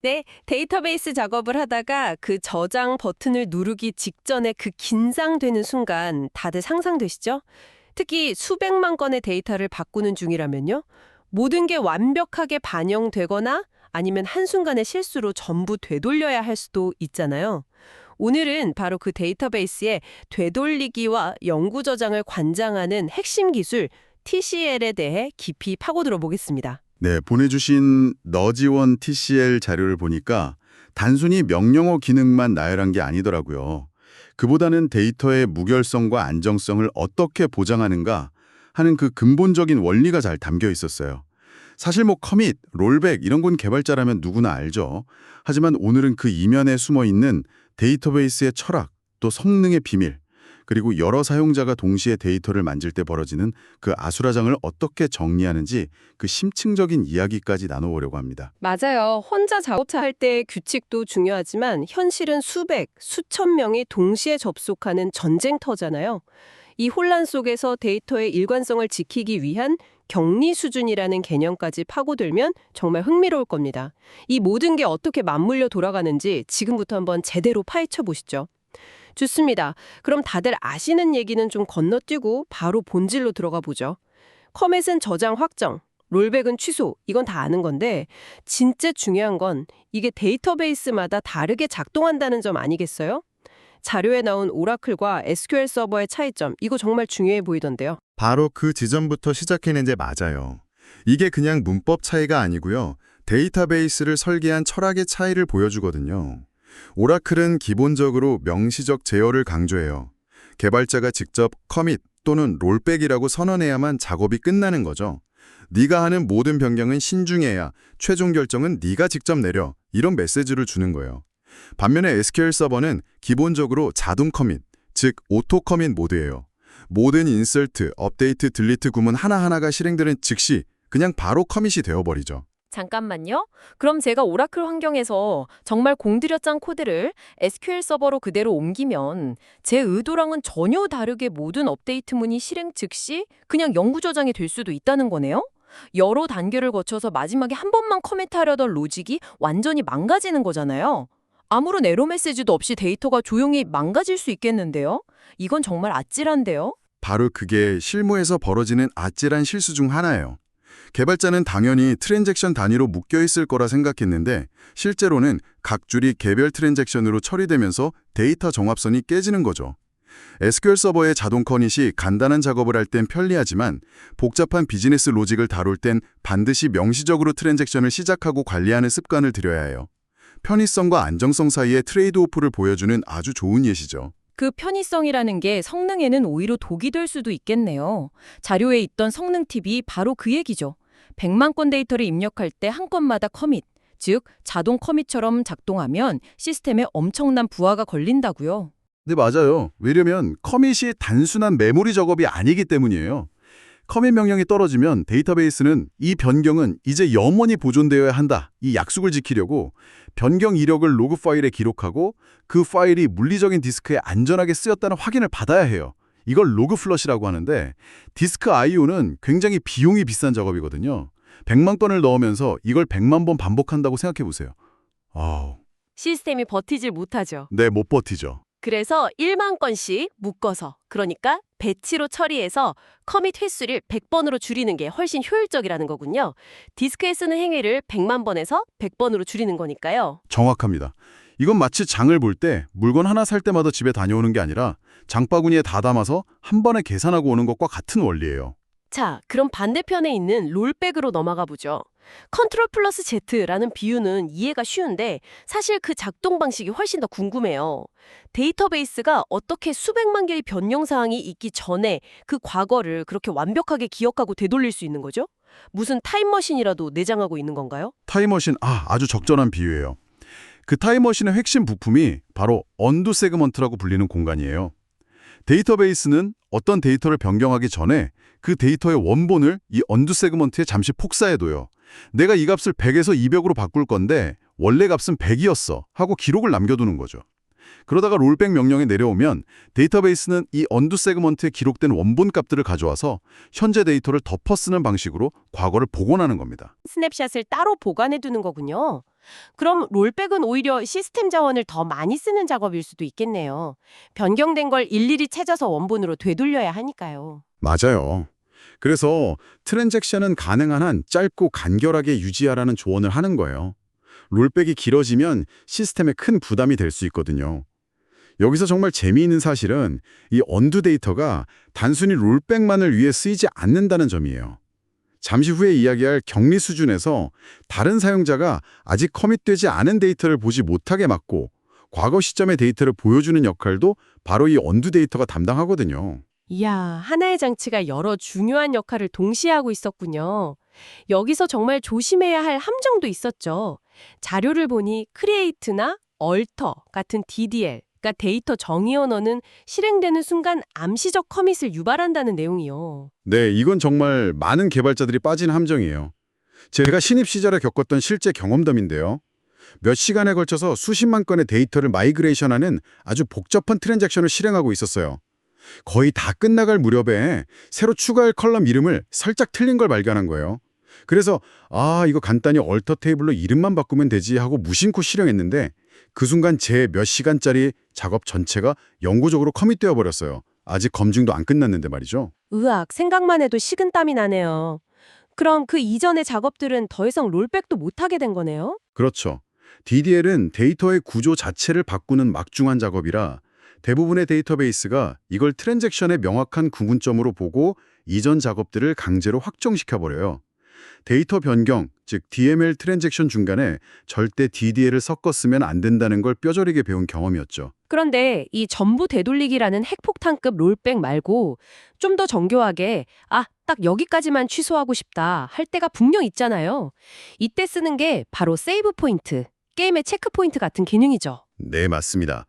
네, 데이터베이스 작업을 하다가 그 저장 버튼을 누르기 직전에 그 긴장되는 순간 다들 상상되시죠? 특히 수백만 건의 데이터를 바꾸는 중이라면요. 모든 게 완벽하게 반영되거나 아니면 한순간의 실수로 전부 되돌려야 할 수도 있잖아요. 오늘은 바로 그 데이터베이스의 되돌리기와 영구 저장을 관장하는 핵심 기술 TCL에 대해 깊이 파고들어 보겠습니다. 네, 보내주신 너지원 TCL 자료를 보니까 단순히 명령어 기능만 나열한 게 아니더라고요. 그보다는 데이터의 무결성과 안정성을 어떻게 보장하는가 하는 그 근본적인 원리가 잘 담겨 있었어요. 사실 뭐 커밋, 롤백 이런 건 개발자라면 누구나 알죠. 하지만 오늘은 그 이면에 숨어 있는 데이터베이스의 철학, 또 성능의 비밀, 그리고 여러 사용자가 동시에 데이터를 만질 때 벌어지는 그 아수라장을 어떻게 정리하는지 그 심층적인 이야기까지 나눠보려고 합니다. 맞아요. 혼자 작업차 할 때의 규칙도 중요하지만 현실은 수백, 수천 명이 동시에 접속하는 전쟁터잖아요. 이 혼란 속에서 데이터의 일관성을 지키기 위한 격리 수준이라는 개념까지 파고들면 정말 흥미로울 겁니다. 이 모든 게 어떻게 맞물려 돌아가는지 지금부터 한번 제대로 파헤쳐 보시죠. 좋습니다. 그럼 다들 아시는 얘기는 좀 건너뛰고 바로 본질로 들어가 보죠. 커밋은 저장 확정, 롤백은 취소, 이건 다 아는 건데 진짜 중요한 건 이게 데이터베이스마다 다르게 작동한다는 점 아니겠어요? 자료에 나온 오라클과 SQL 서버의 차이점, 이거 정말 중요해 보이던데요. 바로 그 지점부터 시작했는데 맞아요. 이게 그냥 문법 차이가 아니고요. 데이터베이스를 설계한 철학의 차이를 보여주거든요. 오라클은 기본적으로 명시적 제어를 강조해요. 개발자가 직접 커밋 또는 롤백이라고 선언해야만 작업이 끝나는 거죠. 네가 하는 모든 변경은 신중해야 최종 결정은 네가 직접 내려 이런 메시지를 주는 거예요. 반면에 SQL 서버는 기본적으로 자동 커밋, 즉 오토 커밋 모드예요. 모든 인설트, 업데이트, 딜리트 구문 하나하나가 실행되는 즉시 그냥 바로 커밋이 되어버리죠. 잠깐만요. 그럼 제가 오라클 환경에서 정말 공들여 짠 코드를 SQL 서버로 그대로 옮기면 제 의도랑은 전혀 다르게 모든 업데이트 문이 실행 즉시 그냥 영구 저장이 될 수도 있다는 거네요? 여러 단계를 거쳐서 마지막에 한 번만 커밋하려던 로직이 완전히 망가지는 거잖아요. 아무런 에러 메시지도 없이 데이터가 조용히 망가질 수 있겠는데요? 이건 정말 아찔한데요? 바로 그게 실무에서 벌어지는 아찔한 실수 중 하나예요. 개발자는 당연히 트랜잭션 단위로 묶여있을 거라 생각했는데 실제로는 각 줄이 개별 트랜잭션으로 처리되면서 데이터 정합선이 깨지는 거죠. SQL 서버의 자동 커밋이 간단한 작업을 할 땐 편리하지만 복잡한 비즈니스 로직을 다룰 땐 반드시 명시적으로 트랜잭션을 시작하고 관리하는 습관을 들여야 해요. 편의성과 안정성 사이의 트레이드오프를 보여주는 아주 좋은 예시죠. 그 편의성이라는 게 성능에는 오히려 독이 될 수도 있겠네요. 자료에 있던 성능 팁이 바로 그 얘기죠. 100만 건 데이터를 입력할 때 한 건마다 커밋, 즉 자동 커밋처럼 작동하면 시스템에 엄청난 부하가 걸린다고요. 네, 맞아요. 왜냐면 커밋이 단순한 메모리 작업이 아니기 때문이에요. 커밋 명령이 떨어지면 데이터베이스는 이 변경은 이제 영원히 보존되어야 한다. 이 약속을 지키려고 변경 이력을 로그 파일에 기록하고 그 파일이 물리적인 디스크에 안전하게 쓰였다는 확인을 받아야 해요. 이걸 로그 플러시라고 하는데 디스크 I/O는 굉장히 비용이 비싼 작업이거든요. 100만 건을 넣으면서 이걸 100만 번 반복한다고 생각해 보세요. 아우, 시스템이 버티질 못하죠. 네, 못 버티죠. 그래서 1만 건씩 묶어서, 그러니까 배치로 처리해서 커밋 횟수를 100번으로 줄이는 게 훨씬 효율적이라는 거군요. 디스크에 쓰는 행위를 100만 번에서 100번으로 줄이는 거니까요. 정확합니다. 이건 마치 장을 볼 때 물건 하나 살 때마다 집에 다녀오는 게 아니라 장바구니에 다 담아서 한 번에 계산하고 오는 것과 같은 원리예요. 자, 그럼 반대편에 있는 롤백으로 넘어가 보죠. 컨트롤 플러스 Z라는 비유는 이해가 쉬운데 사실 그 작동 방식이 훨씬 더 궁금해요. 데이터베이스가 어떻게 수백만 개의 변경 사항이 있기 전에 그 과거를 그렇게 완벽하게 기억하고 되돌릴 수 있는 거죠? 무슨 타임머신이라도 내장하고 있는 건가요? 타임머신, 아주 적절한 비유예요. 그 타임머신의 핵심 부품이 바로 언두 세그먼트라고 불리는 공간이에요. 데이터베이스는 어떤 데이터를 변경하기 전에 그 데이터의 원본을 이 언두 세그먼트에 잠시 폭사해둬요. 내가 이 값을 100에서 200으로 바꿀 건데 원래 값은 100이었어 하고 기록을 남겨두는 거죠. 그러다가 롤백 명령이 내려오면 데이터베이스는 이 언두 세그먼트에 기록된 원본 값들을 가져와서 현재 데이터를 덮어 쓰는 방식으로 과거를 복원하는 겁니다. 스냅샷을 따로 보관해 두는 거군요. 그럼 롤백은 오히려 시스템 자원을 더 많이 쓰는 작업일 수도 있겠네요. 변경된 걸 일일이 찾아서 원본으로 되돌려야 하니까요. 맞아요. 그래서 트랜잭션은 가능한 한 짧고 간결하게 유지하라는 조언을 하는 거예요. 롤백이 길어지면 시스템에 큰 부담이 될 수 있거든요. 여기서 정말 재미있는 사실은 이 언두 데이터가 단순히 롤백만을 위해 쓰이지 않는다는 점이에요. 잠시 후에 이야기할 격리 수준에서 다른 사용자가 아직 커밋되지 않은 데이터를 보지 못하게 막고 과거 시점의 데이터를 보여주는 역할도 바로 이 언두 데이터가 담당하거든요. 이야, 하나의 장치가 여러 중요한 역할을 동시에 하고 있었군요. 여기서 정말 조심해야 할 함정도 있었죠. 자료를 보니 크리에이트나 얼터 같은 DDL, 그러니까 데이터 정의 언어는 실행되는 순간 암시적 커밋을 유발한다는 내용이요. 네, 이건 정말 많은 개발자들이 빠진 함정이에요. 제가 신입 시절에 겪었던 실제 경험담인데요. 몇 시간에 걸쳐서 수십만 건의 데이터를 마이그레이션하는 아주 복잡한 트랜잭션을 실행하고 있었어요. 거의 다 끝나갈 무렵에 새로 추가할 컬럼 이름을 살짝 틀린 걸 발견한 거예요. 그래서 이거 간단히 얼터 테이블로 이름만 바꾸면 되지 하고 무심코 실행했는데 그 순간 제 몇 시간짜리 작업 전체가 영구적으로 커밋되어 버렸어요. 아직 검증도 안 끝났는데 말이죠. 으악, 생각만 해도 식은땀이 나네요. 그럼 그 이전의 작업들은 더 이상 롤백도 못하게 된 거네요? 그렇죠. DDL은 데이터의 구조 자체를 바꾸는 막중한 작업이라 대부분의 데이터베이스가 이걸 트랜잭션의 명확한 구분점으로 보고 이전 작업들을 강제로 확정시켜버려요. 데이터 변경, 즉 DML 트랜잭션 중간에 절대 DDL을 섞어 쓰면 안 된다는 걸 뼈저리게 배운 경험이었죠. 그런데 이 전부 되돌리기라는 핵폭탄급 롤백 말고 좀 더 정교하게 딱 여기까지만 취소하고 싶다 할 때가 분명 있잖아요. 이때 쓰는 게 바로 세이브 포인트, 게임의 체크 포인트 같은 기능이죠. 네, 맞습니다.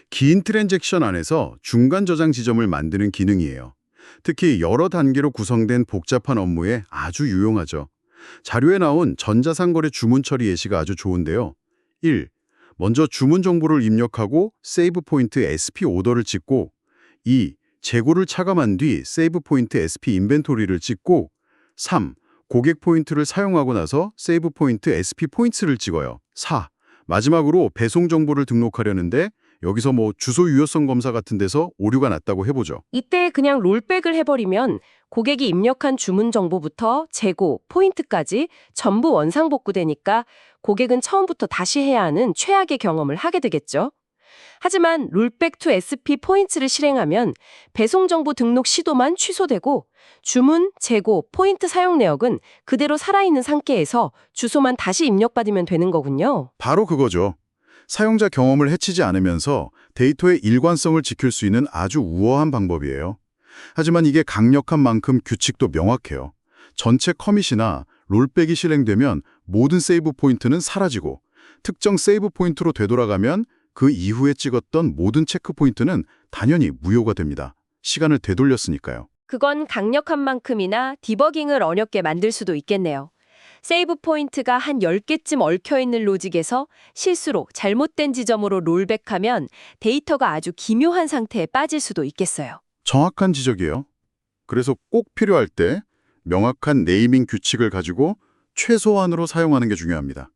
긴 트랜잭션 안에서 중간 저장 지점을 만드는 기능이에요. 특히 여러 단계로 구성된 복잡한 업무에 아주 유용하죠. 자료에 나온 전자상거래 주문 처리 예시가 아주 좋은데요. 1. 먼저 주문 정보를 입력하고 세이브 포인트 SP 오더를 찍고 2. 재고를 차감한 뒤 세이브 포인트 SP 인벤토리를 찍고 3. 고객 포인트를 사용하고 나서 세이브 포인트 SP 포인트를 찍어요. 4. 마지막으로 배송 정보를 등록하려는데 여기서 주소 유효성 검사 같은 데서 오류가 났다고 해보죠. 이때 그냥 롤백을 해버리면 고객이 입력한 주문 정보부터 재고, 포인트까지 전부 원상복구되니까 고객은 처음부터 다시 해야 하는 최악의 경험을 하게 되겠죠. 하지만 롤백 투 SP 포인트를 실행하면 배송 정보 등록 시도만 취소되고 주문, 재고, 포인트 사용 내역은 그대로 살아있는 상태에서 주소만 다시 입력받으면 되는 거군요. 바로 그거죠. 사용자 경험을 해치지 않으면서 데이터의 일관성을 지킬 수 있는 아주 우아한 방법이에요. 하지만 이게 강력한 만큼 규칙도 명확해요. 전체 커밋이나 롤백이 실행되면 모든 세이브 포인트는 사라지고 특정 세이브 포인트로 되돌아가면 그 이후에 찍었던 모든 체크 포인트는 당연히 무효가 됩니다. 시간을 되돌렸으니까요. 그건 강력한 만큼이나 디버깅을 어렵게 만들 수도 있겠네요. 세이브 포인트가 한 10개쯤 얽혀있는 로직에서 실수로 잘못된 지점으로 롤백하면 데이터가 아주 기묘한 상태에 빠질 수도 있겠어요. 정확한 지적이에요. 그래서 꼭 필요할 때 명확한 네이밍 규칙을 가지고 최소한으로 사용하는 게 중요합니다.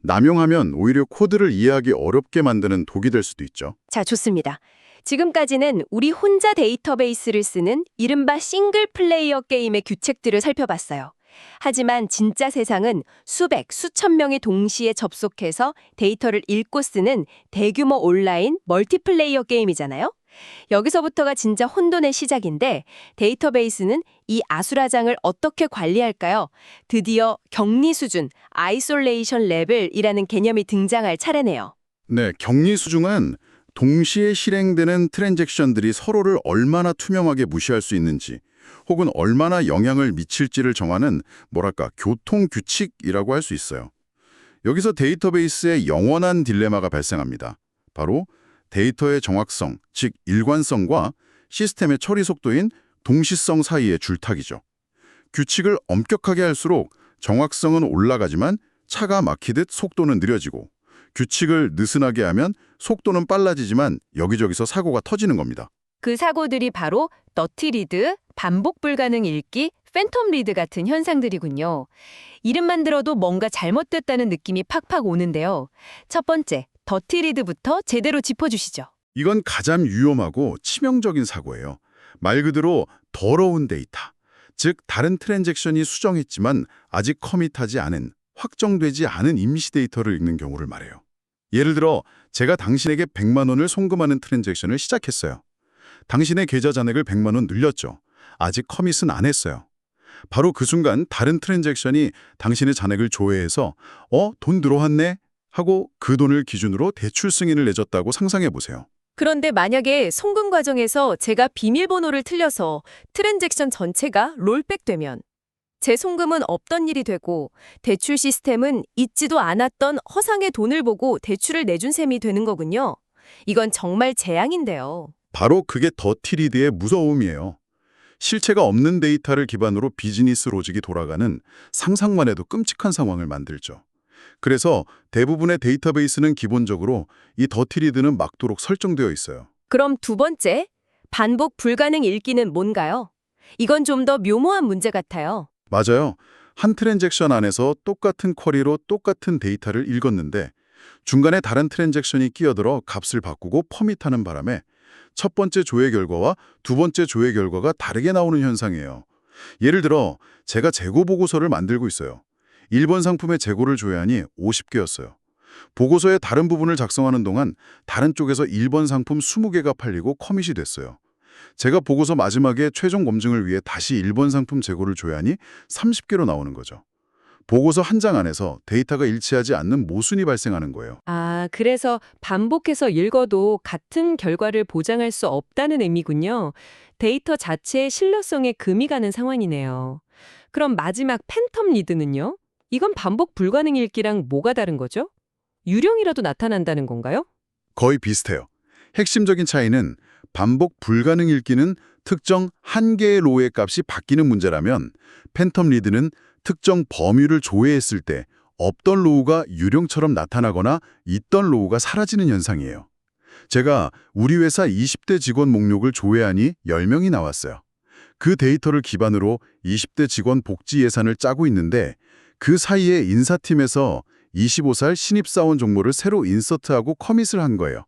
남용하면 오히려 코드를 이해하기 어렵게 만드는 독이 될 수도 있죠. 자, 좋습니다. 지금까지는 우리 혼자 데이터베이스를 쓰는 이른바 싱글 플레이어 게임의 규칙들을 살펴봤어요. 하지만 진짜 세상은 수백, 수천 명이 동시에 접속해서 데이터를 읽고 쓰는 대규모 온라인 멀티플레이어 게임이잖아요. 여기서부터가 진짜 혼돈의 시작인데 데이터베이스는 이 아수라장을 어떻게 관리할까요? 드디어 격리 수준, 아이솔레이션 레벨이라는 개념이 등장할 차례네요. 네, 격리 수중은 동시에 실행되는 트랜잭션들이 서로를 얼마나 투명하게 무시할 수 있는지 혹은 얼마나 영향을 미칠지를 정하는 교통 규칙이라고 할 수 있어요. 여기서 데이터베이스에 영원한 딜레마가 발생합니다. 바로 데이터의 정확성, 즉 일관성과 시스템의 처리 속도인 동시성 사이의 줄타기죠. 규칙을 엄격하게 할수록 정확성은 올라가지만 차가 막히듯 속도는 느려지고 규칙을 느슨하게 하면 속도는 빨라지지만 여기저기서 사고가 터지는 겁니다. 그 사고들이 바로 너티 리드, 반복 불가능 읽기, 팬텀 리드 같은 현상들이군요. 이름만 들어도 뭔가 잘못됐다는 느낌이 팍팍 오는데요. 첫 번째, 더티 리드부터 제대로 짚어주시죠. 이건 가장 위험하고 치명적인 사고예요. 말 그대로 더러운 데이터. 즉 다른 트랜잭션이 수정했지만 아직 커밋하지 않은, 확정되지 않은 임시 데이터를 읽는 경우를 말해요. 예를 들어 제가 당신에게 100만 원을 송금하는 트랜잭션을 시작했어요. 당신의 계좌 잔액을 100만 원 늘렸죠. 아직 커밋은 안 했어요. 바로 그 순간 다른 트랜잭션이 당신의 잔액을 조회해서 돈 들어왔네? 하고 그 돈을 기준으로 대출 승인을 내줬다고 상상해 보세요. 그런데 만약에 송금 과정에서 제가 비밀번호를 틀려서 트랜잭션 전체가 롤백되면 제 송금은 없던 일이 되고 대출 시스템은 잊지도 않았던 허상의 돈을 보고 대출을 내준 셈이 되는 거군요. 이건 정말 재앙인데요. 바로 그게 더티리드의 무서움이에요. 실체가 없는 데이터를 기반으로 비즈니스 로직이 돌아가는 상상만 해도 끔찍한 상황을 만들죠. 그래서 대부분의 데이터베이스는 기본적으로 이 더티리드는 막도록 설정되어 있어요. 그럼 두 번째, 반복 불가능 읽기는 뭔가요? 이건 좀 더 묘모한 문제 같아요. 맞아요. 한 트랜잭션 안에서 똑같은 쿼리로 똑같은 데이터를 읽었는데 중간에 다른 트랜잭션이 끼어들어 값을 바꾸고 퍼밋하는 바람에 첫 번째 조회 결과와 두 번째 조회 결과가 다르게 나오는 현상이에요. 예를 들어 제가 재고 보고서를 만들고 있어요. 1번 상품의 재고를 조회하니 50개였어요. 보고서의 다른 부분을 작성하는 동안 다른 쪽에서 1번 상품 20개가 팔리고 커밋이 됐어요. 제가 보고서 마지막에 최종 검증을 위해 다시 1번 상품 재고를 조회하니 30개로 나오는 거죠. 보고서 한 장 안에서 데이터가 일치하지 않는 모순이 발생하는 거예요. 아, 그래서 반복해서 읽어도 같은 결과를 보장할 수 없다는 의미군요. 데이터 자체의 신뢰성에 금이 가는 상황이네요. 그럼 마지막 팬텀 리드는요? 이건 반복 불가능 읽기랑 뭐가 다른 거죠? 유령이라도 나타난다는 건가요? 거의 비슷해요. 핵심적인 차이는 반복 불가능 읽기는 특정 한 개의 로우의 값이 바뀌는 문제라면 팬텀 리드는 특정 범위를 조회했을 때 없던 로우가 유령처럼 나타나거나 있던 로우가 사라지는 현상이에요. 제가 우리 회사 20대 직원 목록을 조회하니 10명이 나왔어요. 그 데이터를 기반으로 20대 직원 복지 예산을 짜고 있는데 그 사이에 인사팀에서 25살 신입사원 종모를 새로 인서트하고 커밋을 한 거예요.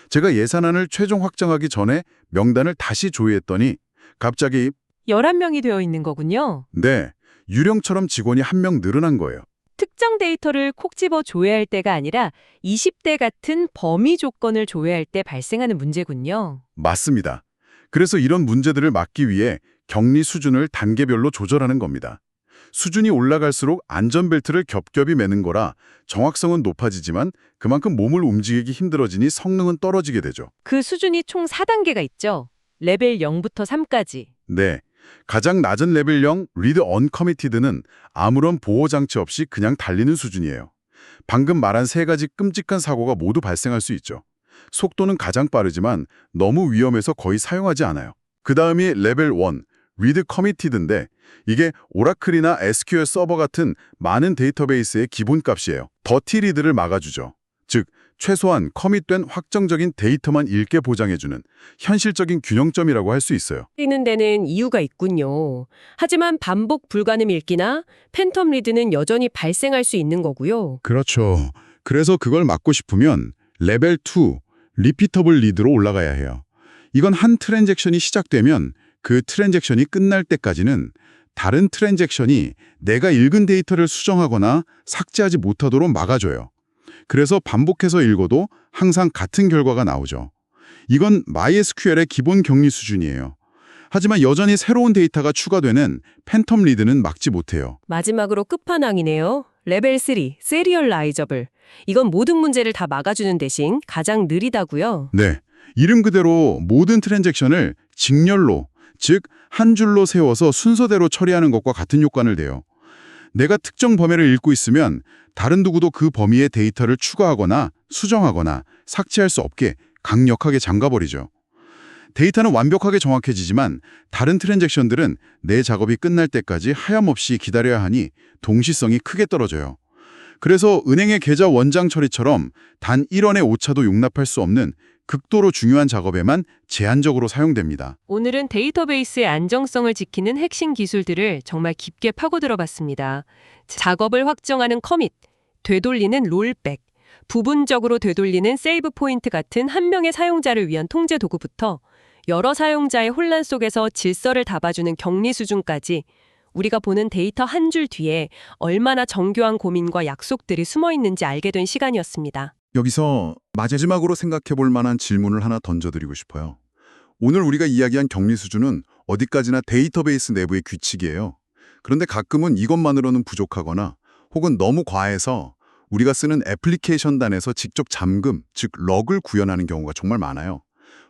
제가 예산안을 최종 확정하기 전에 명단을 다시 조회했더니 갑자기 11명이 되어 있는 거군요. 네, 유령처럼 직원이 한 명 늘어난 거예요. 특정 데이터를 콕 집어 조회할 때가 아니라 20대 같은 범위 조건을 조회할 때 발생하는 문제군요. 맞습니다. 그래서 이런 문제들을 막기 위해 격리 수준을 단계별로 조절하는 겁니다. 수준이 올라갈수록 안전벨트를 겹겹이 매는 거라 정확성은 높아지지만 그만큼 몸을 움직이기 힘들어지니 성능은 떨어지게 되죠. 그 수준이 총 4단계가 있죠. 레벨 0부터 3까지. 네, 가장 낮은 레벨 0, 리드 언커미티드는 아무런 보호장치 없이 그냥 달리는 수준이에요. 방금 말한 세 가지 끔찍한 사고가 모두 발생할 수 있죠. 속도는 가장 빠르지만 너무 위험해서 거의 사용하지 않아요. 그 다음이 레벨 1, 리드 커미티드인데 이게 오라클이나 SQL 서버 같은 많은 데이터베이스의 기본값이에요. 더티 리드를 막아주죠. 즉, 최소한 커밋된 확정적인 데이터만 읽게 보장해주는 현실적인 균형점이라고 할 수 있어요. 뛰는 데는 이유가 있군요. 하지만 반복 불가능 읽기나 팬텀 리드는 여전히 발생할 수 있는 거고요. 그렇죠. 그래서 그걸 막고 싶으면 레벨 2, 리피터블 리드로 올라가야 해요. 이건 한 트랜잭션이 시작되면 그 트랜잭션이 끝날 때까지는 다른 트랜잭션이 내가 읽은 데이터를 수정하거나 삭제하지 못하도록 막아줘요. 그래서 반복해서 읽어도 항상 같은 결과가 나오죠. 이건 MySQL의 기본 격리 수준이에요. 하지만 여전히 새로운 데이터가 추가되는 팬텀 리드는 막지 못해요. 마지막으로 끝판왕이네요. 레벨 3, 세리얼라이저블. 이건 모든 문제를 다 막아주는 대신 가장 느리다고요. 네, 이름 그대로 모든 트랜잭션을 직렬로, 즉 한 줄로 세워서 순서대로 처리하는 것과 같은 효과를 내요. 내가 특정 범위를 읽고 있으면 다른 누구도 그 범위의 데이터를 추가하거나 수정하거나 삭제할 수 없게 강력하게 잠가버리죠. 데이터는 완벽하게 정확해지지만 다른 트랜잭션들은 내 작업이 끝날 때까지 하염없이 기다려야 하니 동시성이 크게 떨어져요. 그래서 은행의 계좌 원장 처리처럼 단 1원의 오차도 용납할 수 없는 극도로 중요한 작업에만 제한적으로 사용됩니다. 오늘은 데이터베이스의 안정성을 지키는 핵심 기술들을 정말 깊게 파고 들어봤습니다. 작업을 확정하는 커밋, 되돌리는 롤백, 부분적으로 되돌리는 세이브 포인트 같은 한 명의 사용자를 위한 통제 도구부터 여러 사용자의 혼란 속에서 질서를 잡아주는 격리 수준까지 우리가 보는 데이터 한 줄 뒤에 얼마나 정교한 고민과 약속들이 숨어 있는지 알게 된 시간이었습니다. 여기서 마지막으로 생각해 볼 만한 질문을 하나 던져드리고 싶어요. 오늘 우리가 이야기한 격리 수준은 어디까지나 데이터베이스 내부의 규칙이에요. 그런데 가끔은 이것만으로는 부족하거나 혹은 너무 과해서 우리가 쓰는 애플리케이션단에서 직접 잠금, 즉 럭을 구현하는 경우가 정말 많아요.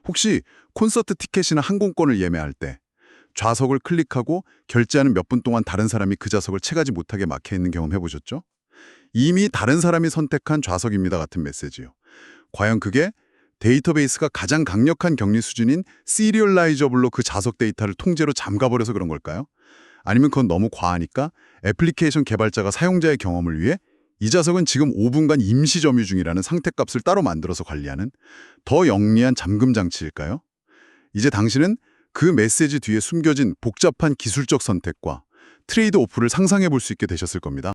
혹시 콘서트 티켓이나 항공권을 예매할 때 좌석을 클릭하고 결제하는 몇 분 동안 다른 사람이 그 좌석을 채가지 못하게 막혀 있는 경험 해보셨죠? 이미 다른 사람이 선택한 좌석입니다 같은 메시지요. 과연 그게 데이터베이스가 가장 강력한 격리 수준인 시리얼라이저블로 그 좌석 데이터를 통째로 잠가버려서 그런 걸까요? 아니면 그건 너무 과하니까 애플리케이션 개발자가 사용자의 경험을 위해 이 좌석은 지금 5분간 임시 점유 중이라는 상태값을 따로 만들어서 관리하는 더 영리한 잠금 장치일까요? 이제 당신은 그 메시지 뒤에 숨겨진 복잡한 기술적 선택과 트레이드 오프를 상상해 볼 수 있게 되셨을 겁니다.